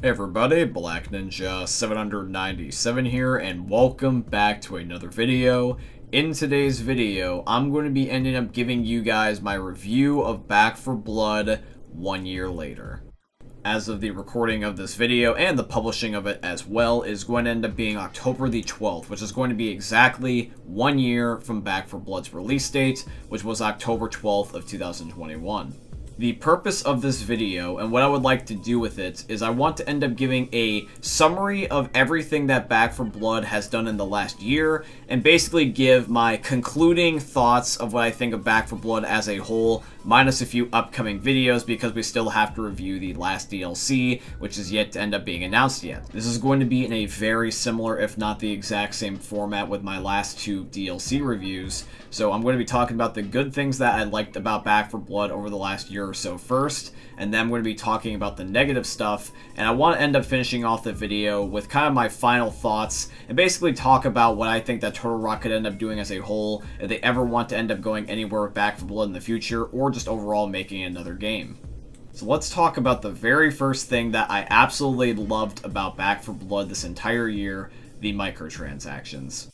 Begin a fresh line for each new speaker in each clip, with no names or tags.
Hey everybody, Black Ninja 797 here, and welcome back to another video. In today's video, I'm going to be ending up giving you guys my review of Back 4 Blood 1 year later. As of the recording of this video, and the publishing of it as well, is going to end up being October the 12th, which is going to be exactly 1 year from Back 4 Blood's release date, which was October 12th of 2021. The purpose of this video, and what I would like to do with it, is I want to end up giving a summary of everything that Back 4 Blood has done in the last year, and basically give my concluding thoughts of what I think of Back 4 Blood as a whole, minus a few upcoming videos, because we still have to review the last DLC, which is yet to end up being announced yet. This is going to be in a very similar, if not the exact same format with my last two DLC reviews, so I'm going to be talking about the good things that I liked about Back 4 Blood over the last year or so first, and then I'm going to be talking about the negative stuff, and I want to end up finishing off the video with kind of my final thoughts, and basically talk about what I think that Turtle Rock could end up doing as a whole, if they ever want to end up going anywhere with Back 4 Blood in the future, or just overall making another game. So let's talk about the very first thing that I absolutely loved about Back 4 Blood this entire year, the microtransactions.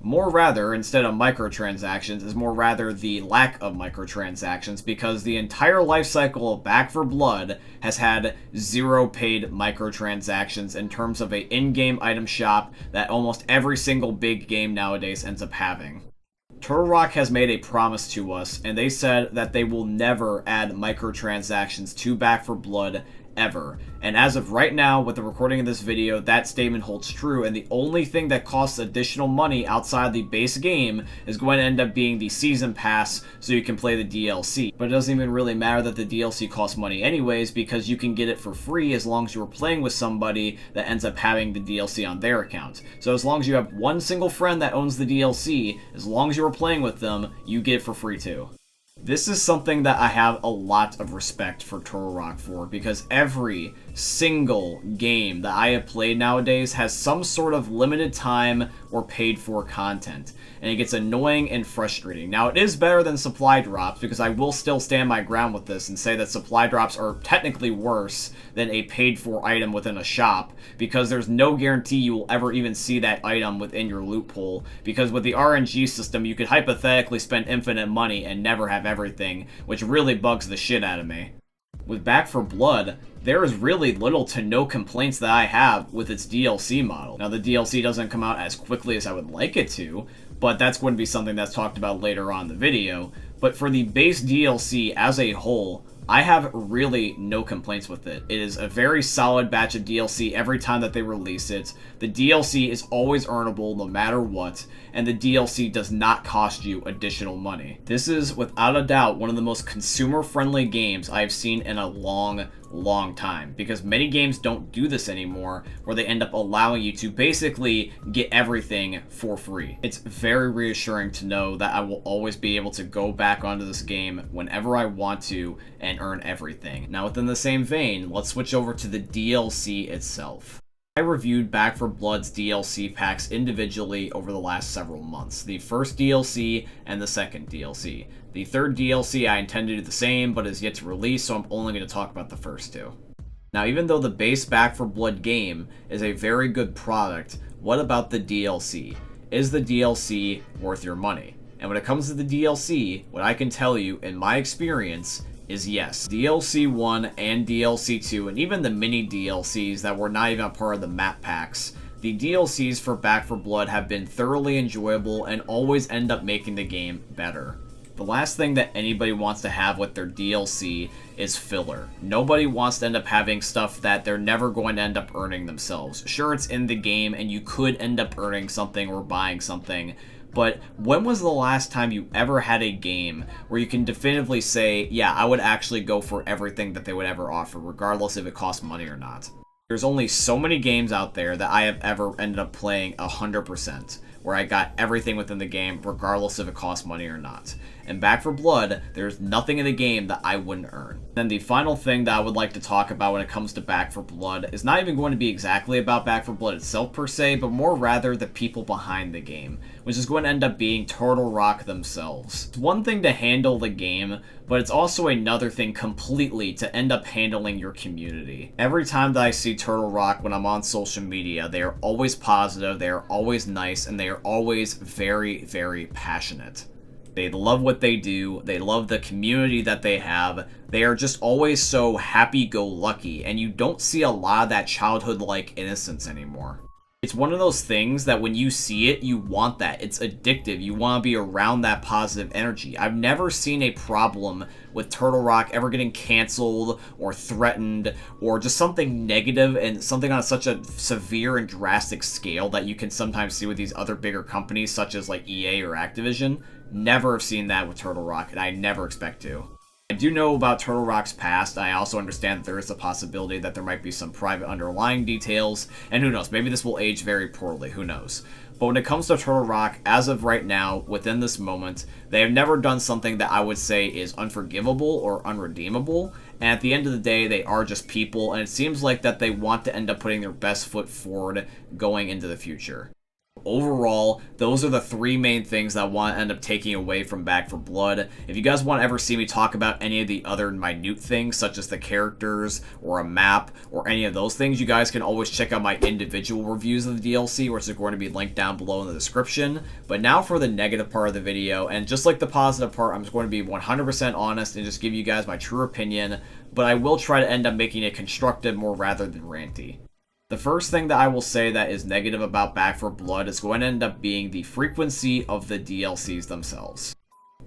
More rather, instead of microtransactions, is more rather the lack of microtransactions, because the entire life cycle of Back 4 Blood has had zero paid microtransactions in terms of a in-game item shop that almost every single big game nowadays ends up having. Turtle Rock has made a promise to us, and they said that they will never add microtransactions to Back 4 Blood ever. And as of right now, with the recording of this video, that statement holds true, and the only thing that costs additional money outside the base game is going to end up being the season pass, so you can play the DLC. But it doesn't even really matter that the DLC costs money anyways, because you can get it for free as long as you're playing with somebody that ends up having the DLC on their account. So as long as you have one single friend that owns the DLC, as long as you're playing with them, you get it for free too. This is something that I have a lot of respect for Turtle Rock for, because every single game that I have played nowadays has some sort of limited time or paid for content, and it gets annoying and frustrating. Now, it is better than supply drops, because I will still stand my ground with this and say that supply drops are technically worse than a paid for item within a shop, because there's no guarantee you will ever even see that item within your loot pool, because with the RNG system you could hypothetically spend infinite money and never have everything, which really bugs the shit out of me. With Back 4 Blood, there is really little to no complaints that I have with its DLC model. Now, the DLC doesn't come out as quickly as I would like it to, but that's going to be something that's talked about later on in the video. But for the base DLC as a whole, I have really no complaints with it. It is a very solid batch of DLC every time that they release it. The DLC is always earnable no matter what, and the DLC does not cost you additional money. This is, without a doubt, one of the most consumer-friendly games I've seen in a long time, because many games don't do this anymore, where they end up allowing you to basically get everything for free. It's very reassuring to know that I will always be able to go back onto this game whenever I want to and earn everything. Now, within the same vein, let's switch over to the DLC itself. I reviewed Back 4 Blood's DLC packs individually over the last several months. The first DLC and the second DLC. The third DLC I intend to do the same, but is yet to release, so I'm only going to talk about the first two. Now, even though the base Back 4 Blood game is a very good product, what about the DLC? Is the DLC worth your money? And when it comes to the DLC, what I can tell you, in my experience, is yes. DLC 1 and DLC 2, and even the mini DLCs that were not even a part of the map packs, the DLCs for Back 4 Blood have been thoroughly enjoyable and always end up making the game better. The last thing that anybody wants to have with their DLC is filler. Nobody wants to end up having stuff that they're never going to end up earning themselves. Sure, it's in the game and you could end up earning something or buying something, but when was the last time you ever had a game where you can definitively say, yeah, I would actually go for everything that they would ever offer, regardless if it costs money or not? There's only so many games out there that I have ever ended up playing 100%, where I got everything within the game, regardless if it costs money or not. and Back 4 Blood, there's nothing in the game that I wouldn't earn. Then the final thing that I would like to talk about when it comes to Back 4 Blood is not even going to be exactly about Back 4 Blood itself per se, but more rather the people behind the game, which is going to end up being Turtle Rock themselves. It's one thing to handle the game, but it's also another thing completely to end up handling your community. Every time that I see Turtle Rock when I'm on social media, they are always positive, they are always nice, and they are always very, very passionate. They love what they do, they love the community that they have, they are just always so happy-go-lucky, and you don't see a lot of that childhood-like innocence anymore. It's one of those things that when you see it, you want that. It's addictive. You want to be around that positive energy. I've never seen a problem with Turtle Rock ever getting canceled or threatened or just something negative and something on such a severe and drastic scale that you can sometimes see with these other bigger companies such as like EA or Activision. Never have seen that with Turtle Rock, and I never expect to. I do know about Turtle Rock's past. I also understand that there is a possibility that there might be some private underlying details, and who knows, maybe this will age very poorly, who knows. But when it comes to Turtle Rock, as of right now, within this moment, they have never done something that I would say is unforgivable or unredeemable, and at the end of the day, they are just people, and it seems like that they want to end up putting their best foot forward going into the future. Overall, those are the three main things that I want to end up taking away from Back 4 Blood. If you guys want to ever see me talk about any of the other minute things, such as the characters, or a map, or any of those things, you guys can always check out my individual reviews of the DLC, which is going to be linked down below in the description. But now for the negative part of the video, and just like the positive part, I'm just going to be 100% honest and just give you guys my true opinion, but I will try to end up making it constructive more rather than ranty. The first thing that I will say that is negative about Back 4 Blood is going to end up being the frequency of the DLCs themselves.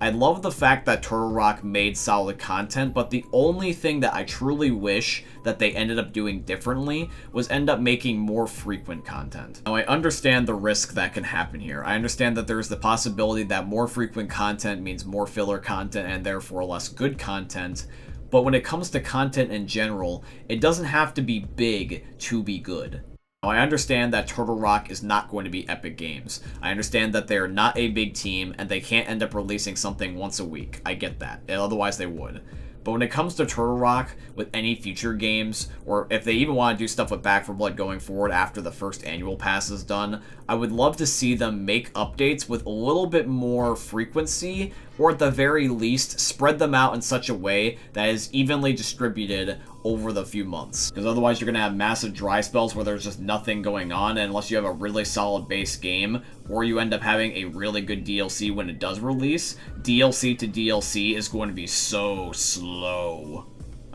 I love the fact that Turtle Rock made solid content, but the only thing that I truly wish that they ended up doing differently was end up making more frequent content. Now, I understand the risk that can happen here. I understand that there's the possibility that more frequent content means more filler content and therefore less good content. But when it comes to content in general, it doesn't have to be big to be good. Now, I understand that Turtle Rock is not going to be Epic Games. I understand that they're not a big team and they can't end up releasing something once a week. I get that. Otherwise they would. But when it comes to Turtle Rock, with any future games, or if they even want to do stuff with Back 4 Blood going forward after the first annual pass is done, I would love to see them make updates with a little bit more frequency, or at the very least, spread them out in such a way that is evenly distributed over the few months. Because otherwise you're going to have massive dry spells where there's just nothing going on, and unless you have a really solid base game, or you end up having a really good DLC when it does release, DLC to DLC is going to be so slow.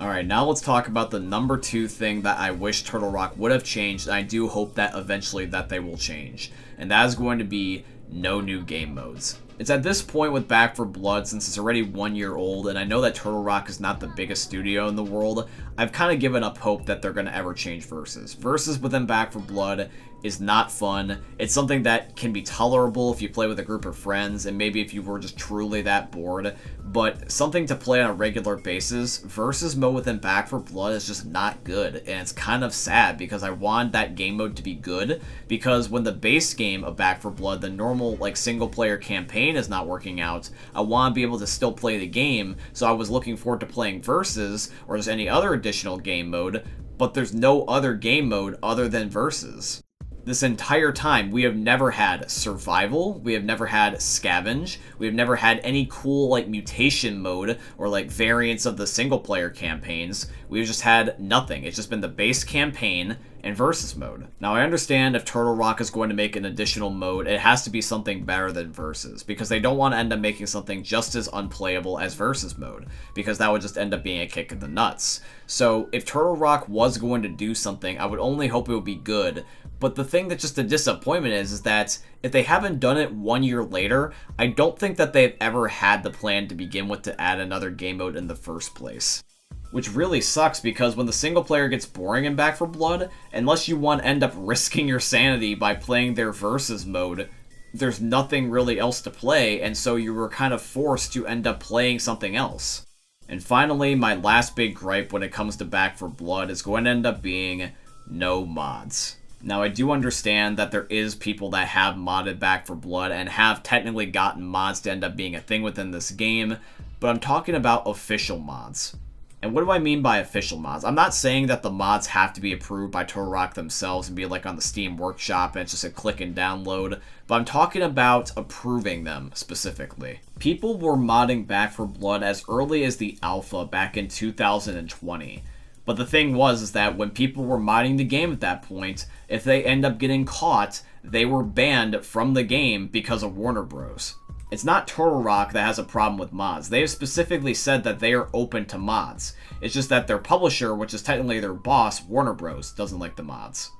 Alright, now let's talk about the number 2 thing that I wish Turtle Rock would have changed, and I do hope that eventually that they will change. And that is going to be no new game modes. It's at this point with Back 4 Blood, since it's already 1 year old, and I know that Turtle Rock is not the biggest studio in the world, I've kind of given up hope that they're going to ever change Versus. Versus within Back 4 Blood is not fun. It's something that can be tolerable if you play with a group of friends, and maybe if you were just truly that bored, but something to play on a regular basis, Versus mode within Back 4 Blood is just not good, and it's kind of sad because I want that game mode to be good, because when the base game of Back 4 Blood, the normal like single player campaign is not working out, I want to be able to still play the game, so I was looking forward to playing Versus, or just any other additional game mode, but there's no other game mode other than Versus. This entire time, we have never had survival, we have never had scavenge, we have never had any cool like mutation mode or like variants of the single player campaigns. We've just had nothing. It's just been the base campaign and Versus mode. Now, I understand if Turtle Rock is going to make an additional mode, it has to be something better than Versus, because they don't want to end up making something just as unplayable as Versus mode, because that would just end up being a kick in the nuts. So, if Turtle Rock was going to do something, I would only hope it would be good, but the thing that's just a disappointment is that if they haven't done it 1 year later, I don't think that they've ever had the plan to begin with to add another game mode in the first place. Which really sucks, because when the single player gets boring in Back 4 Blood, unless you want to end up risking your sanity by playing their Versus mode, there's nothing really else to play, and so you were kind of forced to end up playing something else. And finally, my last big gripe when it comes to Back 4 Blood is going to end up being no mods. Now, I do understand that there is people that have modded Back 4 Blood and have technically gotten mods to end up being a thing within this game, but I'm talking about official mods. And what do I mean by official mods? I'm not saying that the mods have to be approved by Turtle Rock themselves and be like on the Steam Workshop and it's just a click and download, but I'm talking about approving them specifically. People were modding Back 4 Blood as early as the alpha back in 2020. But the thing was that when people were modding the game at that point, if they end up getting caught, they were banned from the game because of Warner Bros. It's not Turtle Rock that has a problem with mods. They have specifically said that they are open to mods. It's just that their publisher, which is technically their boss, Warner Bros., doesn't like the mods.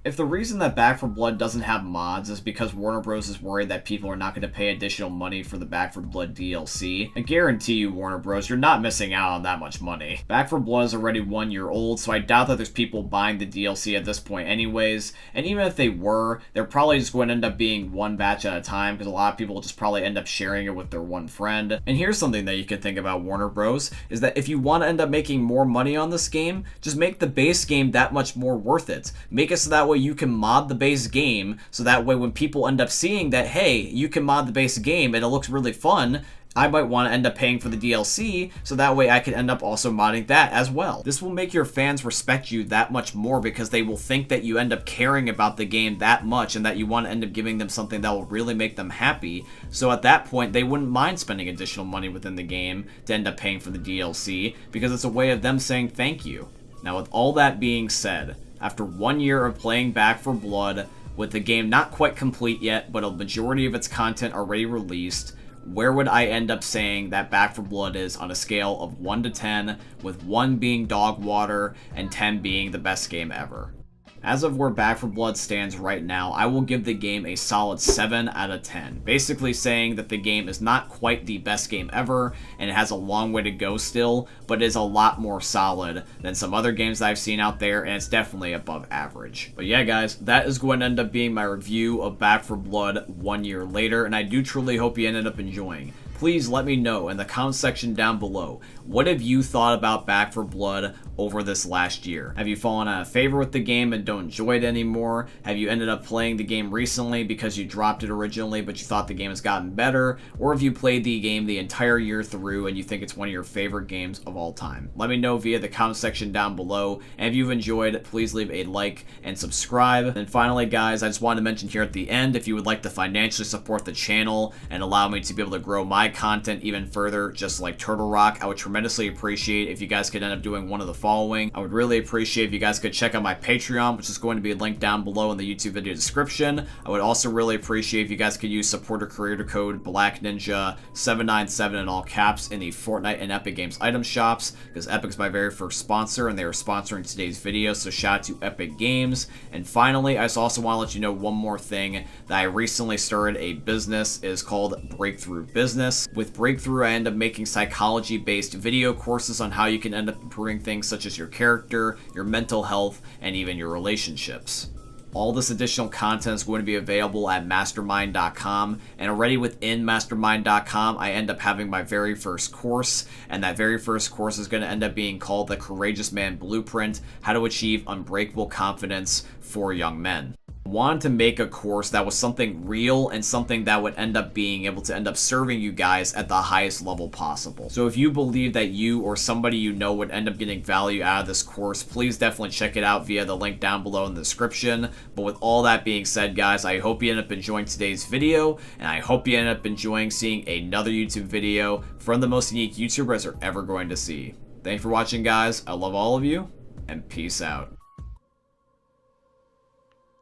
If the reason that Back 4 Blood doesn't have mods is because Warner Bros. Is worried that people are not going to pay additional money for the Back 4 Blood DLC, I guarantee you, Warner Bros., you're not missing out on that much money. Back 4 Blood is already 1 year old, so I doubt that there's people buying the DLC at this point anyways, and even if they were, they're probably just going to end up being one batch at a time, because a lot of people will just probably end up sharing it with their one friend. And here's something that you can think about Warner Bros., is that if you want to end up making more money on this game, just make the base game that much more worth it. Make it so that way you can mod the base game, so that way when people end up seeing that, hey, you can mod the base game and it looks really fun, I might want to end up paying for the DLC, so that way I can end up also modding that as well. This will make your fans respect you that much more because they will think that you end up caring about the game that much and that you want to end up giving them something that will really make them happy. So at that point, they wouldn't mind spending additional money within the game to end up paying for the DLC because it's a way of them saying thank you. Now, with all that being said, after 1 year of playing Back 4 Blood, with the game not quite complete yet, but a majority of its content already released, where would I end up saying that Back 4 Blood is on a scale of 1 to 10, with 1 being dog water and 10 being the best game ever? As of where Back 4 Blood stands right now, I will give the game a solid 7 out of 10. Basically saying that the game is not quite the best game ever, and it has a long way to go still, but is a lot more solid than some other games that I've seen out there, and it's definitely above average. But yeah, guys, that is going to end up being my review of Back 4 Blood 1 year later, and I do truly hope you ended up enjoying. Please let me know in the comment section down below, what have you thought about Back 4 Blood over this last year? Have you fallen out of favor with the game and don't enjoy it anymore? Have you ended up playing the game recently because you dropped it originally but you thought the game has gotten better? Or have you played the game the entire year through and you think it's one of your favorite games of all time? Let me know via the comment section down below, and if you've enjoyed, please leave a like and subscribe. And finally, guys, I just wanted to mention here at the end, if you would like to financially support the channel and allow me to be able to grow my content even further, just like Turtle Rock, I would tremendously appreciate if you guys could end up doing one of the following. I would really appreciate if you guys could check out my Patreon, which is going to be linked down below in the YouTube video description. I would also really appreciate if you guys could use supporter creator code BlackNinja797 in all caps in the Fortnite and Epic Games item shops, because Epic's my very first sponsor and they are sponsoring today's video, so shout out to Epic Games. And finally, I just also want to let you know one more thing, that I recently started a business. It is called Breakthrough Business. With Breakthrough, I end up making psychology-based video courses on how you can end up improving things such as your character, your mental health, and even your relationships. All this additional content is going to be available at mastermind.com, and already within mastermind.com, I end up having my very first course, and that very first course is going to end up being called the Courageous Man Blueprint: How to Achieve Unbreakable Confidence for Young Men. Wanted to make a course that was something real and something that would end up being able to end up serving you guys at the highest level possible. So if you believe that you or somebody you know would end up getting value out of this course, please definitely check it out via the link down below in the description. But with all that being said, guys, I hope you end up enjoying today's video, and I hope you end up enjoying seeing another YouTube video from the most unique YouTubers you're ever going to see. Thanks for watching, guys. I love all of you, and peace out.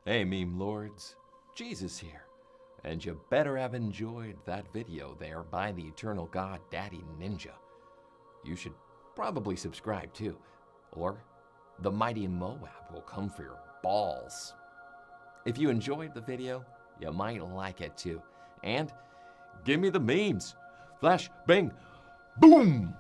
Hey meme lords, Jesus here, and you better have enjoyed that video there by the eternal god Daddy Ninja. You should probably subscribe too, or the mighty Moab will come for your balls. If you enjoyed the video, you might like it too, and give me the memes. Flash, bang, boom!